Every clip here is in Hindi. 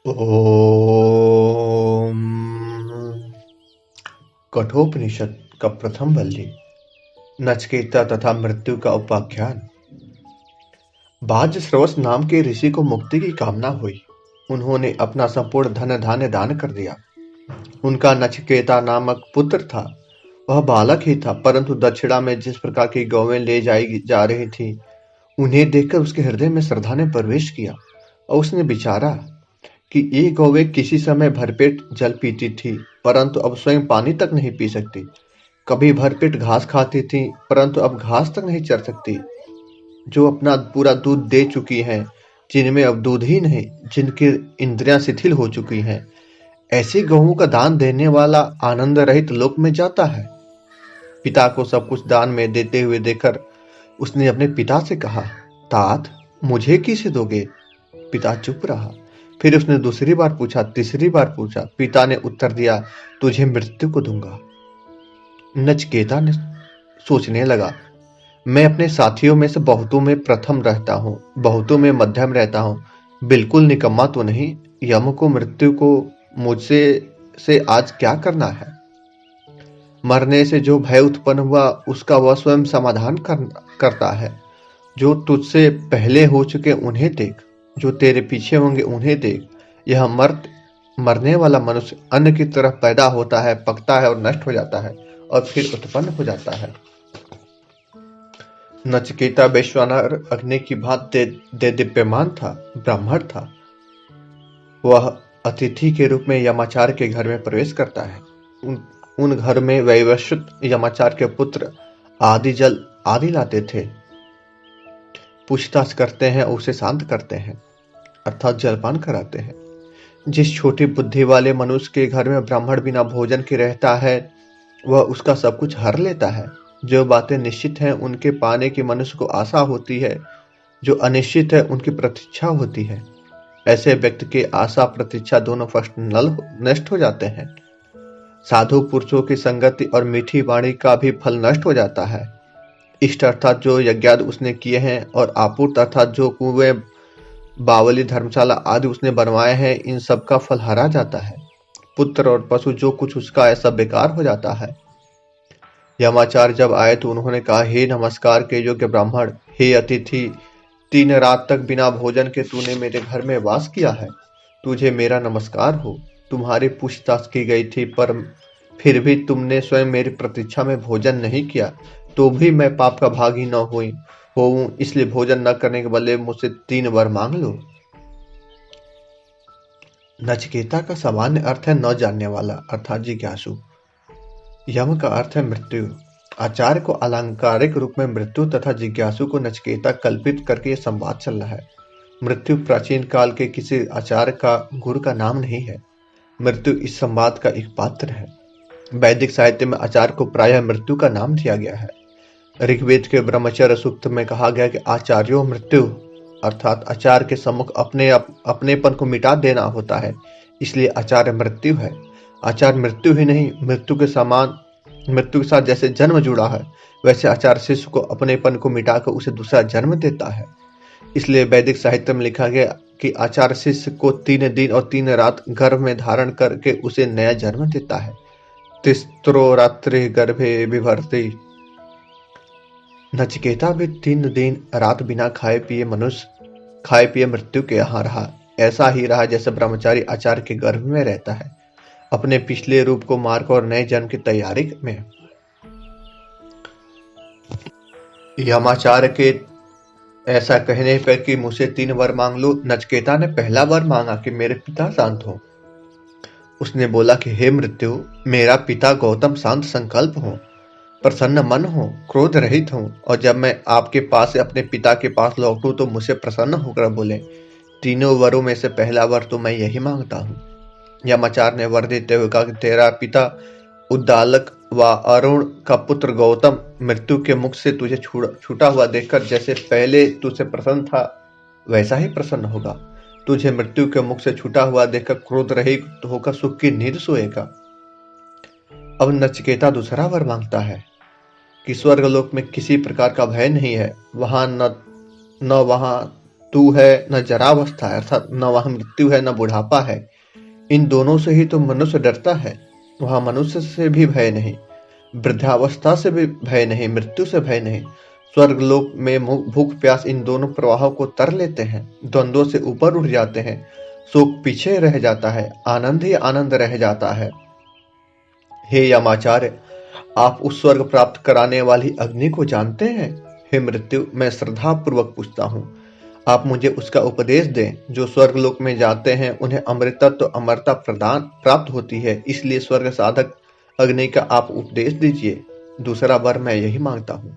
ओम। कठोपनिषद का प्रथम वल्ली, नचिकेता तथा मृत्यु का उपाख्यान। बाज्यश्रवस नाम के ऋषि को मुक्ति की कामना हुई। उन्होंने अपना संपूर्ण धन धान्य दान कर दिया। उनका नचिकेता नामक पुत्र था। वह बालक ही था, परंतु दक्षिणा में जिस प्रकार की गौवें ले जाई जा रही थी, उन्हें देखकर उसके हृदय में श्रद्धा ने प्रवेश किया और उसने विचारा कि ये गौवें किसी समय भरपेट जल पीती थी, परंतु अब स्वयं पानी तक नहीं पी सकती। कभी भरपेट घास खाती थी, परंतु अब घास तक नहीं चर सकती। जो अपना पूरा दूध दे चुकी हैं, जिनमें अब दूध ही नहीं, जिनकी इंद्रियां शिथिल हो चुकी हैं, ऐसी गौओं का दान देने वाला आनंद रहित लोक में जाता है। पिता को सब कुछ दान में देते हुए देखकर उसने अपने पिता से कहा, तात, मुझे किसे दोगे? पिता चुप रहा। फिर उसने दूसरी बार पूछा, तीसरी बार पूछा। पिता ने उत्तर दिया, तुझे मृत्यु को दूंगा। नचिकेता ने सोचने लगा, मैं अपने साथियों में से बहुतों में प्रथम रहता हूँ, बहुतों में मध्यम रहता हूँ, बिल्कुल निकम्मा तो नहीं। यम को मृत्यु को मुझसे से आज क्या करना है? मरने से जो भय उत्पन्न हुआ उसका वह स्वयं समाधान करता है। जो तुझसे पहले हो चुके उन्हें देख, जो तेरे पीछे होंगे उन्हें देख। यह मरने वाला मनुष्य अन्न की तरह पैदा होता है, पकता है और नष्ट हो जाता है और फिर उत्पन्न हो जाता है। नचिकेता वैश्वानर अग्नि की भांति दे दिव्यमान था, ब्राह्मण था। वह अतिथि के रूप में यमाचार्य के घर में प्रवेश करता है। उन घर में वैवस्वत यमाचार्य के पुत्र आदि जल आदि लाते थे। पूछताछ करते हैं, उसे शांत करते हैं, अर्थात जलपान कराते हैं। जिस छोटी बुद्धि वाले मनुष्य के घर में ब्राह्मण बिना भोजन के रहता है, वह उसका सब कुछ हर लेता है। जो बातें निश्चित हैं उनके पाने की मनुष्य को आशा होती है, जो अनिश्चित है उनकी प्रतीक्षा होती है। ऐसे व्यक्ति के आशा प्रतीक्षा दोनों नष्ट हो जाते हैं। साधु पुरुषों की संगति और मीठी वाणी का भी फल नष्ट हो जाता है। इष्ट अर्थात जो यज्ञादि उसने किए हैं और आपूर्त अर्थात जो कुएं, बावली, धर्मशाला आदि उसने बनवाए हैं, इन सब का फल हरा जाता है। पुत्र और पशु जो कुछ उसका ऐसा बेकार हो जाता है। यमाचार्य जब आए तो उन्होंने कहा, हे नमस्कार के योग्य ब्राह्मण, हे अतिथि, 3 रात तक बिना भोजन के तूने मेरे घर में वास किया है। तुझे मेरा नमस्कार हो। तुम्हारी पूछताछ की गई थी, पर फिर भी तुमने स्वयं मेरी प्रतीक्षा में भोजन नहीं किया, तो भी मैं पाप का भागी न होऊं, इसलिए भोजन न करने के बदले मुझसे 3 वर मांग लो। नचिकेता का सामान्य अर्थ है न जानने वाला, अर्थात जिज्ञासु। यम का अर्थ है मृत्यु। आचार्य को अलंकारिक रूप में मृत्यु तथा जिज्ञासु को नचिकेता कल्पित करके यह संवाद चल रहा है। मृत्यु प्राचीन काल के किसी आचार्य का, गुरु का नाम नहीं है। मृत्यु इस संवाद का एक पात्र है। वैदिक साहित्य में आचार्य को प्रायः मृत्यु का नाम दिया गया है। ऋग्वेद के ब्रह्मचर्य सूक्त में कहा गया कि आचार्यो मृत्यु, अर्थात आचार्य के सम्मुख अपनेपन को मिटा देना होता है, इसलिए आचार्य मृत्यु है। आचार्य मृत्यु ही नहीं, मृत्यु के साथ जैसे जन्म जुड़ा है, वैसे आचार्य शिष्य को अपनेपन को मिटाकर उसे दूसरा जन्म देता है। इसलिए वैदिक साहित्य में लिखा गया कि आचार्य शिष्य को 3 दिन और 3 रात गर्भ में धारण करके उसे नया जन्म देता है। तिस्रो रात्रि गर्भे विभर्ति। नचिकेता भी 3 दिन रात बिना खाए पिए मृत्यु के यहाँ रहा। ऐसा ही रहा जैसे ब्रह्मचारी आचार्य के गर्भ में रहता है, अपने पिछले रूप को मारकर और नए जन्म की तैयारी में। यमाचार्य के ऐसा कहने पर कि मुझसे 3 वर मांग लो, नचिकेता ने पहला वर मांगा कि मेरे पिता शांत हो। उसने बोला कि हे मृत्यु, मेरा पिता गौतम शांत संकल्प हो, प्रसन्न मन हो, क्रोध रहित हो, और जब मैं आपके पास से अपने पिता के पास लौटूं तो मुझसे प्रसन्न होकर बोले। 3 वरों में से पहला वर तो मैं यही मांगता हूँ। यमाचार्य ने वर देते हुए कहा कि तेरा पिता उद्दालक व अरुण का पुत्र गौतम मृत्यु के मुख से तुझे छूटा हुआ देखकर जैसे पहले तुझसे प्रसन्न था, वैसा ही प्रसन्न होगा। तुझे मृत्यु के मुख से छूटा हुआ देखकर क्रोध रहित होकर सुख की नींद सोएगा। अब नचिकेता दूसरा वर मांगता है कि स्वर्गलोक में किसी प्रकार का भय नहीं है, वहां तू है, न जरावस्था है, अर्थात न वह मृत्यु है, न बुढ़ापा है। इन दोनों से ही तो मनुष्य डरता है। वह मनुष्य से भी भय नहीं, वृद्धावस्था से भी भय नहीं, मृत्यु से भय नहीं। स्वर्गलोक में भूख प्यास इन दोनों प्रवाहों को तर लेते हैं, द्वंद्वों से ऊपर उठ जाते हैं, शोक पीछे रह जाता है, आनंद ही आनंद रह जाता है। हे यमाचार्य, आप उस स्वर्ग प्राप्त कराने वाली अग्नि को जानते हैं? हे मृत्यु, मैं श्रद्धा पूर्वक पूछता हूँ, आप मुझे उसका उपदेश दें। जो स्वर्गलोक में जाते हैं उन्हें अमृतत्व अमरता प्रदान प्राप्त होती है, इसलिए स्वर्ग साधक अग्नि का आप उपदेश दीजिए। दूसरा वर मैं यही मांगता हूँ।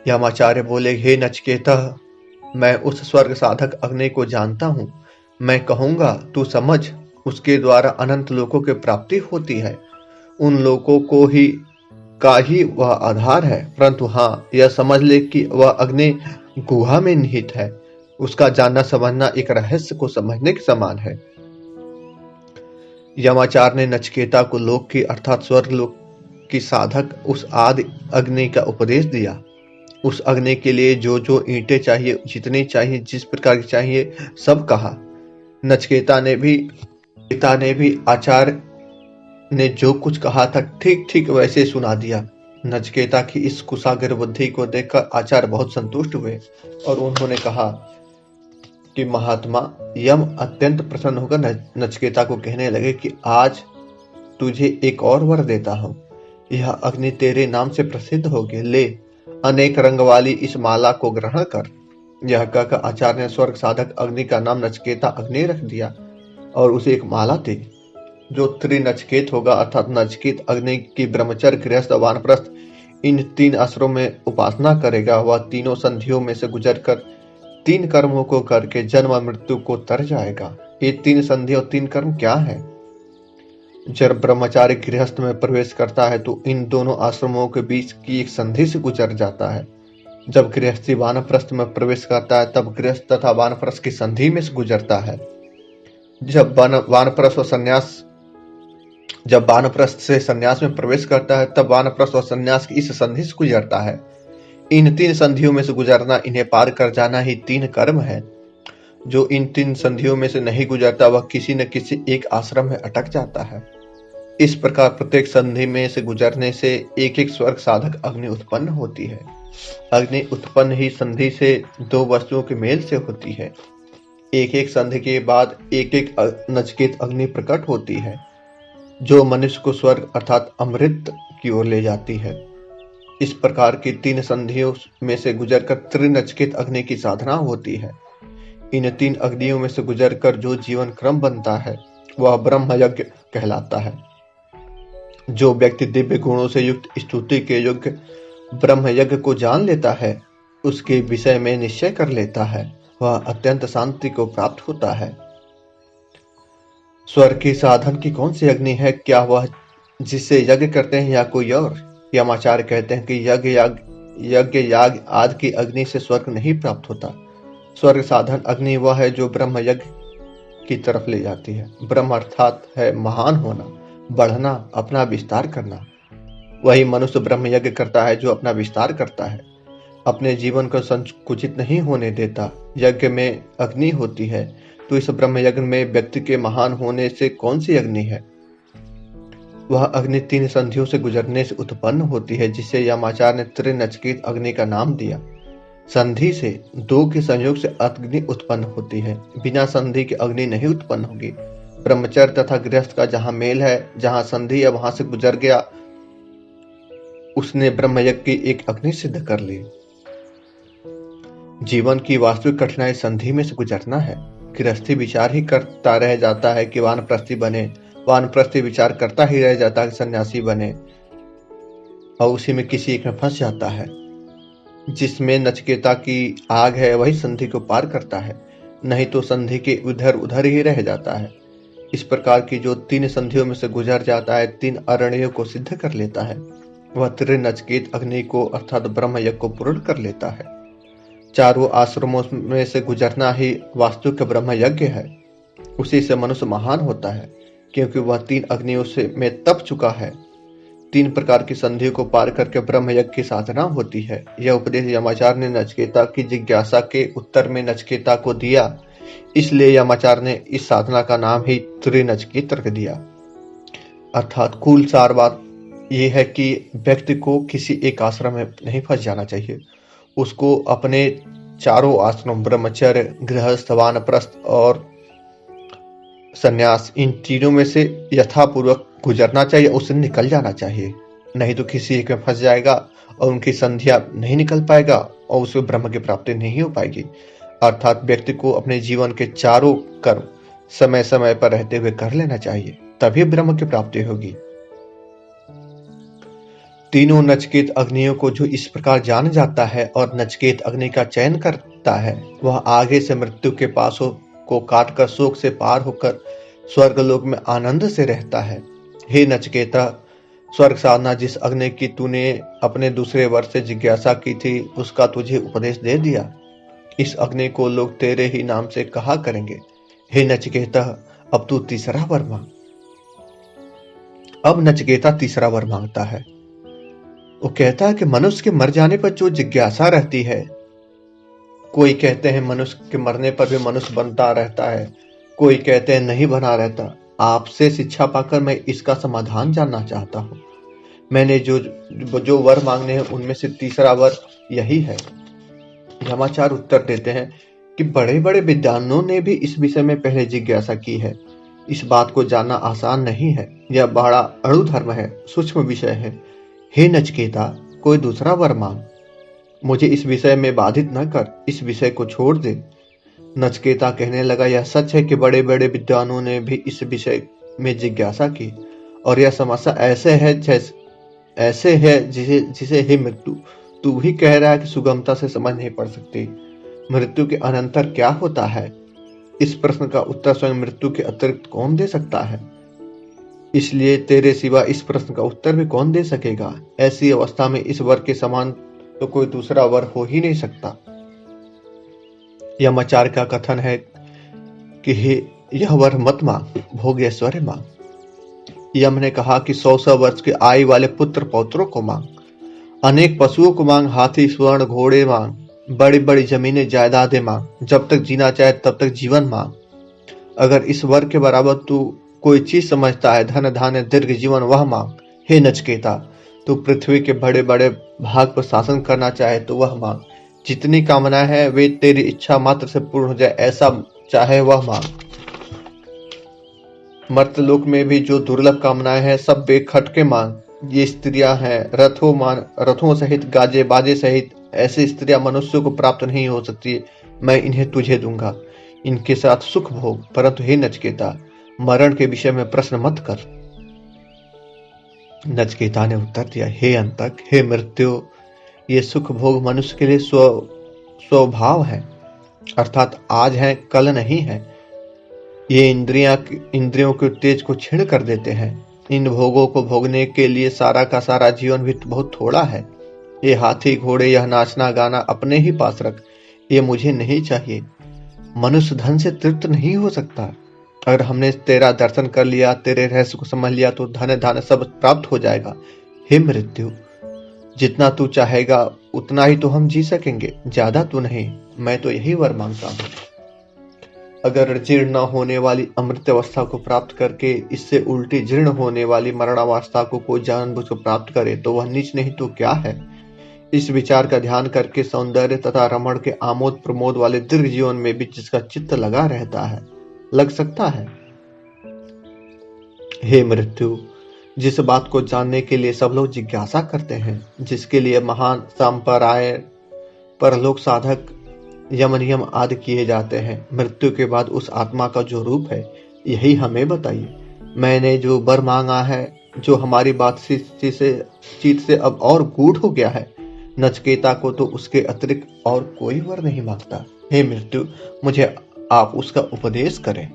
यमाचार्य बोले, हे नचिकेता, मैं उस स्वर्ग साधक अग्नि को जानता हूँ। मैं कहूंगा तू समझ, उसके द्वारा अनंत लोकों की प्राप्ति होती है। उन लोकों को ही वह आधार है, परंतु हाँ, यह समझ ले कि वह अग्नि गुहा में निहित है। उसका जानना समझना एक रहस्य को समझने के समान है। यमाचार्य ने नचिकेता को लोक की अर्थात स्वर्ग लोक की साधक उस आदि अग्नि का उपदेश दिया। उस अग्नि के लिए जो जो ईंटें चाहिए, जितनी चाहिए, जिस प्रकार की चाहिए, सब कहा। नचिकेता ने भी आचार्य ने जो कुछ कहा था ठीक ठीक वैसे सुना दिया। नचिकेता की इस कुशाग्र बुद्धि को देखकर आचार्य बहुत संतुष्ट हुए और उन्होंने कहा कि महात्मा, यम अत्यंत प्रसन्न होकर नचिकेता को कहने लगे कि आज तुझे एक और वर देता हूं। यह अग्नि तेरे नाम से प्रसिद्ध होगी। ले, अनेक रंग वाली इस माला को ग्रहण कर। यह कहकर आचार्य ने स्वर्ग साधक अग्नि का नाम नचिकेता अग्नि रख दिया और उसे एक माला दी। जो त्रिनचिकेत होगा, अर्थात नचिकेत अग्नि की ब्रह्मचर्य, गृहस्थ, वानप्रस्थ इन 3 आश्रमों में उपासना करेगा, वह तीनों संधियों में से गुजरकर 3 कर्मों को करके जन्म मृत्यु को तर जाएगा। ये 3 संधि और 3 कर्म क्या है? जब ब्रह्मचारी गृहस्थ में प्रवेश करता है तो इन दोनों आश्रमों के बीच की एक संधि से गुजर जाता है। जब गृहस्थी वानप्रस्थ में प्रवेश करता है तब गृहस्थ तथा वानप्रस्थ की संधि में से गुजरता है। जब वानप्रस्थ से संन्यास में प्रवेश करता है तब वानप्रस्थ और संन्यास की इस संधि से गुजरता है। इन 3 संधियों में से गुजरना, इन्हें पार कर जाना ही 3 कर्म है। जो इन 3 संधियों में से नहीं गुजरता वह किसी न किसी एक आश्रम में अटक जाता है। इस प्रकार प्रत्येक संधि में से गुजरने से एक एक स्वर्ग साधक अग्नि उत्पन्न होती है। अग्नि उत्पन्न ही संधि से 2 वस्तुओं के मेल से होती है। एक एक संधि के बाद एक एक नचिकेत अग्नि प्रकट होती है, जो मनुष्य को स्वर्ग अर्थात अमृत की ओर ले जाती है। इस प्रकार की 3 संधियों में से गुजरकर त्रिनचिकेत अग्नि की साधना होती है। इन 3 अग्नियों में से गुजरकर जो जीवन क्रम बनता है वह ब्रह्म यज्ञ कहलाता है। जो व्यक्ति दिव्य गुणों से युक्त स्तुति के योग्य ब्रह्म यज्ञ को जान लेता है, उसके विषय में निश्चय कर लेता है, वह अत्यंत शांति को प्राप्त होता है। स्वर्ग के साधन की कौन सी अग्नि है? क्या वह जिससे यज्ञ करते हैं या कोई और? यमाचार्य कहते हैं कि यज्ञ याग आदि की अग्नि से स्वर्ग नहीं प्राप्त होता। स्वर्ग साधन अग्नि वह है जो ब्रह्म यज्ञ की तरफ ले जाती है। ब्रह्म अर्थात है महान होना, बढ़ना, अपना विस्तार करना। वही मनुष्य ब्रह्म यज्ञ करता है जो अपना विस्तार करता है, अपने जीवन को संकुचित नहीं होने देता। यज्ञ में अग्नि होती है, तो इस ब्रह्म यज्ञ में व्यक्ति के महान होने से कौन सी अग्नि है? वह अग्नि 3 संधियों से गुजरने से उत्पन्न होती है, जिसे यमाचार्य ने त्रिनचिकेत अग्नि का नाम दिया। संधि से 2 के संयोग से अग्नि उत्पन्न होती है, बिना संधि के अग्नि नहीं उत्पन्न होगी। ब्रह्मचर्य तथा गृहस्थ का जहां मेल है, जहां संधि है, वहां से गुजर गया, उसने ब्रह्मयज्ञ की एक अग्नि सिद्ध कर ली। जीवन की वास्तविक कठिनाई संधि में से गुजरना है। गृहस्थी विचार ही करता रह जाता है कि वानप्रस्थी बने, वानप्रस्थी विचार करता ही रह जाता है कि सन्यासी बने, और उसी में किसी एक में फंस जाता है। जिसमें नचिकेता की आग है वही संधि को पार करता है, नहीं तो संधि के उधर उधर ही रह जाता है। इस प्रकार की जो 3 संधियों में से गुजर जाता है, 3 अरण्यों को सिद्ध कर लेता है, वह त्रिनचिकेत अग्नि को अर्थात ब्रह्म यज्ञ को पूर्ण कर लेता है। 4 आश्रमों में से गुजरना ही वास्तविक ब्रह्म यज्ञ है। उसी से मनुष्य महान होता है, क्योंकि वह 3 अग्नियों से में तप चुका है। 3 प्रकार की संधियों को पार करके ब्रह्म यज्ञ की साधना होती है। यह उपदेश यमाचार्य ने नचिकेता की जिज्ञासा के उत्तर में नचिकेता को दिया, इसलिए यमाचार्य ने इस साधना का नाम ही त्रिनचिकेत रख दिया। अर्थात कुल सार बात यह है कि व्यक्ति को किसी एक आश्रम में नहीं फंस जाना चाहिए। उसको अपने चारों आश्रम ब्रह्मचर्य, गृहस्थ, वानप्रस्थ और संन्यास, इन तीनों में से यथापूर्वक गुजरना चाहिए, उससे निकल जाना चाहिए। नहीं तो किसी एक में फंस जाएगा और उनकी संध्या नहीं निकल पाएगा और उसे ब्रह्म की प्राप्ति नहीं हो पाएगी। अर्थात व्यक्ति को अपने जीवन के चारों कर्म समय समय पर रहते हुए कर लेना चाहिए, तभी ब्रह्म की प्राप्ति होगी। तीनों नचिकेत अग्नियों को जो इस प्रकार जान जाता है और नचिकेत अग्नि का चयन करता है, वह आगे से मृत्यु के पासों को काटकर शोक से पार होकर स्वर्गलोक में आनंद से रहता है। हे नचिकेता, स्वर्ग साधना जिस अग्नि की तूने अपने दूसरे वर्ष से जिज्ञासा की थी, उसका तुझे उपदेश दे दिया। इस अग्नि को लोग तेरे ही नाम से कहा करेंगे। हे नचिकेता, अब तू तीसरा वर मांग। अब नचिकेता तीसरा वर मांगता है। वो कहता है कि मनुष्य के मर जाने पर जो जिज्ञासा रहती है, कोई कहते हैं मनुष्य के मरने पर भी मनुष्य बनता रहता है, कोई कहते हैं नहीं बना रहता। आपसे शिक्षा पाकर मैं इसका समाधान जानना चाहता हूँ। मैंने जो वर मांगने हैं उनमें से तीसरा वर यही है। यमाचार्य उत्तर देते हैं कि बड़े बड़े विद्वानों ने भी इस विषय में पहले जिज्ञासा की है। इस बात को जानना आसान नहीं है, यह बड़ा अणु धर्म है, सूक्ष्म विषय है। हे नचिकेता, कोई दूसरा वर मांग, मुझे इस विषय में बाधित न कर, इस विषय को छोड़ दे। नचिकेता कहने लगा, यह सच है कि बड़े बड़े विद्वानों ने भी इस विषय में जिज्ञासा की और यह समस्या ऐसे है जिसे हे मृत्यु तू भी कह रहा है कि सुगमता से समझ नहीं पड़ सकती। मृत्यु के अनंतर क्या होता है, इस प्रश्न का उत्तर स्वयं मृत्यु के अतिरिक्त कौन दे सकता है, इसलिए तेरे सिवा इस प्रश्न का उत्तर भी कौन दे सकेगा। ऐसी अवस्था में इस वर के समान तो कोई दूसरा वर हो ही नहीं सकता। यमाचार्य का कथन है कि हे यह वर मत मांग, भोग ऐश्वर्य मांग। यम ने कहा कि 100 वर्ष के आयु वाले पुत्र पौत्रों को मांग, अनेक पशुओं को मांग, हाथी, स्वर्ण, घोड़े मांग, बड़ी बड़ी जमीनें, जायदादें मांग, जब तक जीना चाहे तब तक जीवन मांग। अगर इस वर के बराबर तू कोई चीज समझता है, धन धान्य दीर्घ जीवन, वह मांग। हे नचिकेता, तू पृथ्वी के बड़े बड़े भाग पर शासन करना चाहे तो वह मांग। जितनी कामनाएं है वे तेरी इच्छा मात्र से पूर्ण हो जाए, ऐसा चाहे वह मांग। मर्त्यलोक में भी जो दुर्लभ कामनाएं हैं सब बेखटके मांग। ये स्त्रियां हैं, रथों सहित, गाजे बाजे सहित, ऐसी स्त्रियां मनुष्यों को प्राप्त नहीं हो सकती, मैं इन्हें तुझे दूंगा, इनके साथ सुख भोग। परंतु हे नचिकेता, मरण के विषय में प्रश्न मत कर। नचिकेता ने उत्तर दिया, हे अंतक, हे मृत्यु, ये सुख भोग मनुष्य के लिए स्वभाव है, अर्थात आज है कल नहीं है। ये इंद्रियों के तेज को छीण कर देते हैं। इन भोगों को भोगने के लिए सारा का सारा जीवन भी बहुत थोड़ा है। ये हाथी घोड़े, यह नाचना गाना अपने ही पास रख, ये मुझे नहीं चाहिए। मनुष्य धन से तृप्त नहीं हो सकता। अगर हमने तेरा दर्शन कर लिया, तेरे रहस्य को समझ लिया तो धन धान्य सब प्राप्त हो जाएगा। हे मृत्यु, जितना तू चाहेगा उतना ही तो हम जी सकेंगे, ज्यादा तो नहीं। मैं तो यही वर मांगता हूँ। अगर जीर्ण न होने वाली अमृत अवस्था को प्राप्त करके इससे उल्टी जीर्ण होने वाली मरणावस्था को कोई जानबूझकर प्राप्त करे तो वह नीच नहीं तो क्या है। इस विचार का ध्यान करके सौंदर्य तथा रमण के आमोद प्रमोद वाले दीर्घ जीवन में भी जिसका चित्त लगा रहता है, लग सकता है। हे मृत्यु, जिस बात को जानने के लिए सब लोग जिज्ञासा करते हैं, जिसके लिए महान संप्रदाय परलोक साधक, यम नियम आदि किए जाते हैं, मृत्यु के बाद उस आत्मा का जो रूप है, यही हमें बताइए। मैंने जो वर मांगा है, जो हमारी बात चित से अब और गूढ़ हो गया है, नचिकेता को तो उसके अतिरिक्त और कोई वर नहीं मांगता। हे मृत्यु, मुझे आप उसका उपदेश करें।